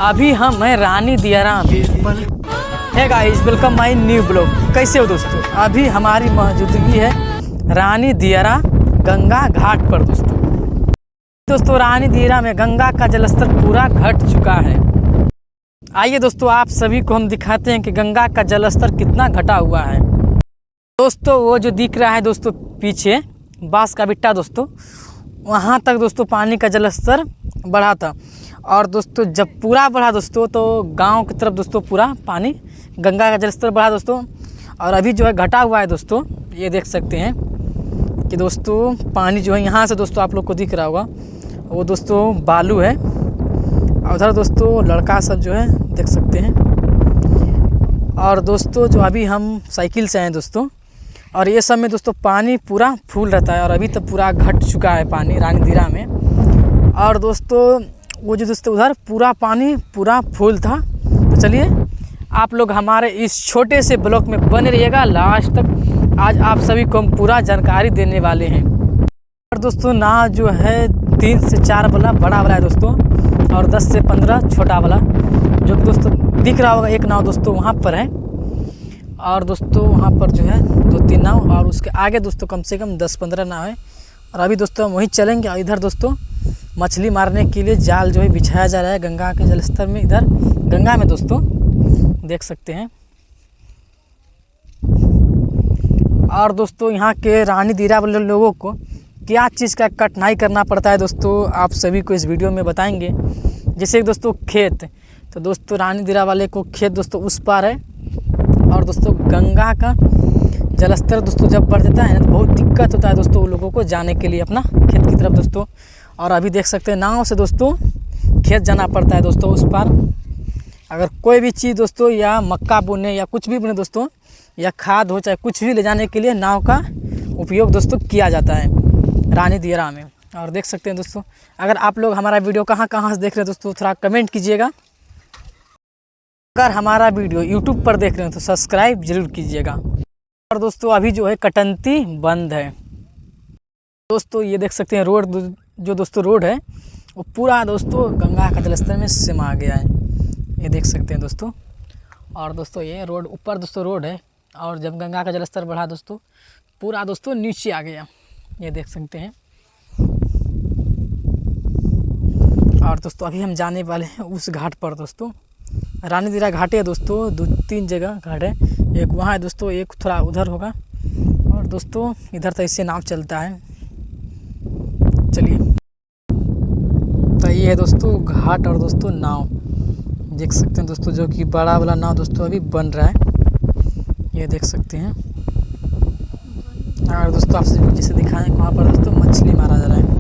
अभी हम हैं रानी दियारा में। है guys, welcome my new blog. कैसे हो दोस्तों? अभी हमारी मौजूदगी है रानी दियारा गंगा घाट पर। दोस्तों रानी दियारा में गंगा का जलस्तर पूरा घट चुका है। आइए दोस्तों, आप सभी को हम दिखाते हैं कि गंगा का जलस्तर कितना घटा हुआ है। दोस्तों वो जो दिख रहा है दोस्तों पीछे बांस का बिट्टा, दोस्तों वहाँ तक दोस्तों पानी का जलस्तर बढ़ा था। और दोस्तों जब पूरा बढ़ा दोस्तों तो गांव की तरफ दोस्तों पूरा पानी गंगा का जलस्तर बढ़ा दोस्तों। और अभी जो है घटा हुआ है दोस्तों, ये देख सकते हैं कि दोस्तों पानी जो है यहाँ से दोस्तों आप लोग को दिख रहा होगा वो दोस्तों बालू है। और उधर दोस्तों लड़का सब जो है देख सकते हैं। और दोस्तों जो अभी हम साइकिल से आए दोस्तों, और ये सब में दोस्तों पानी पूरा फूल रहता है। और अभी तो पूरा घट चुका है पानी रानी दियारा में। और दोस्तों वो जो दोस्तों उधर पूरा पानी पूरा फूल था। तो चलिए आप लोग हमारे इस छोटे से ब्लॉग में बने रहिएगा लास्ट तक। आज आप सभी को हम पूरा जानकारी देने वाले हैं। और दोस्तों नाव जो है 3 से 4 वाला बड़ा वाला है दोस्तों, और 10 से 15 छोटा वाला, जो कि दोस्तों दिख रहा होगा एक नाव दोस्तों वहाँ पर है। और दोस्तों वहाँ पर जो है 2-3 नाव, और उसके आगे दोस्तों कम से कम 10-15 नाव है। और अभी दोस्तों हम वहीं चलेंगे। और इधर दोस्तों मछली मारने के लिए जाल जो है बिछाया जा रहा है गंगा के जलस्तर में। इधर गंगा में दोस्तों देख सकते हैं। और दोस्तों यहाँ के रानी दियारा वाले लोगों को क्या चीज़ का कठिनाई करना पड़ता है दोस्तों, आप सभी को इस वीडियो में बताएंगे। जैसे दोस्तों खेत, तो दोस्तों रानी दियारा वाले को खेत दोस्तों उस पार है। और दोस्तों गंगा का जलस्तर दोस्तों जब बढ़ जाता है ना तो बहुत दिक्कत होता है दोस्तों उन लोगों को जाने के लिए अपना खेत की तरफ दोस्तों। और अभी देख सकते हैं नाव से दोस्तों खेत जाना पड़ता है दोस्तों उस पार। अगर कोई भी चीज़ दोस्तों या मक्का बोने या कुछ भी बोने दोस्तों, या खाद हो चाहे कुछ भी ले जाने के लिए नाव का उपयोग दोस्तों किया जाता है रानी दियारा में। और देख सकते हैं दोस्तों, अगर आप लोग हमारा वीडियो कहाँ से देख रहे हैं दोस्तों थोड़ा कमेंट कीजिएगा। अगर हमारा वीडियो यूट्यूब पर देख रहे हैं तो सब्सक्राइब जरूर कीजिएगा। और दोस्तों अभी जो है कटंती बंद है दोस्तों। ये देख सकते हैं रोड, जो दोस्तों रोड है वो पूरा दोस्तों गंगा का जलस्तर में समा गया है। ये देख सकते हैं दोस्तों। और दोस्तों ये रोड ऊपर दोस्तों रोड है, और जब गंगा का जलस्तर बढ़ा दोस्तों पूरा दोस्तों नीचे आ गया, ये देख सकते हैं। और दोस्तों अभी हम जाने वाले हैं उस घाट पर दोस्तों। रानी दियारा घाट है दोस्तों, 2-3 जगह घाट है। एक वहाँ है दोस्तों, एक थोड़ा उधर होगा। और दोस्तों इधर तो इससे नाव चलता है। चलिए तो ये है दोस्तों घाट और दोस्तों नाव देख सकते हैं दोस्तों, जो कि बड़ा वाला नाव दोस्तों अभी बन रहा है, ये देख सकते हैं। और दोस्तों आपसे जैसे दिखाएं वहाँ पर दोस्तों मछली मारा जा रहा है।